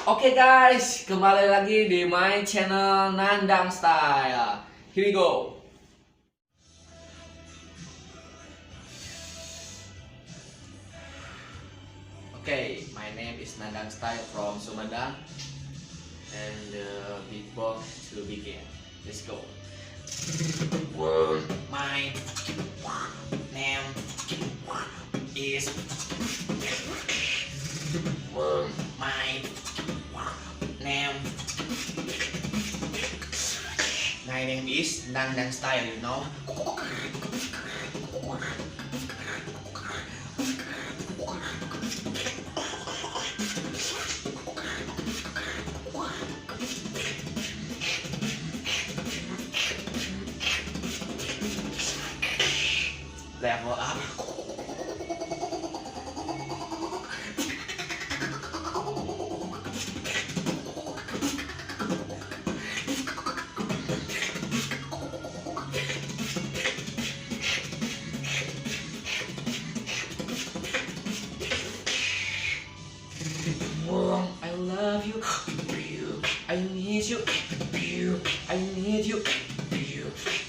Oke guys, kembali lagi di my channel Nandang Style. Here we go. Okay, my name is Nandang Style from Sumedang, and the beatbox to begin. Let's go. My name is my name is Nandang Style, you know. Level up. I love you, I need you, I need you,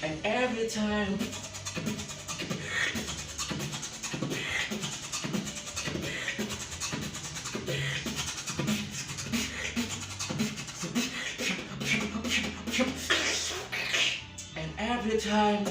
and every time. And every time.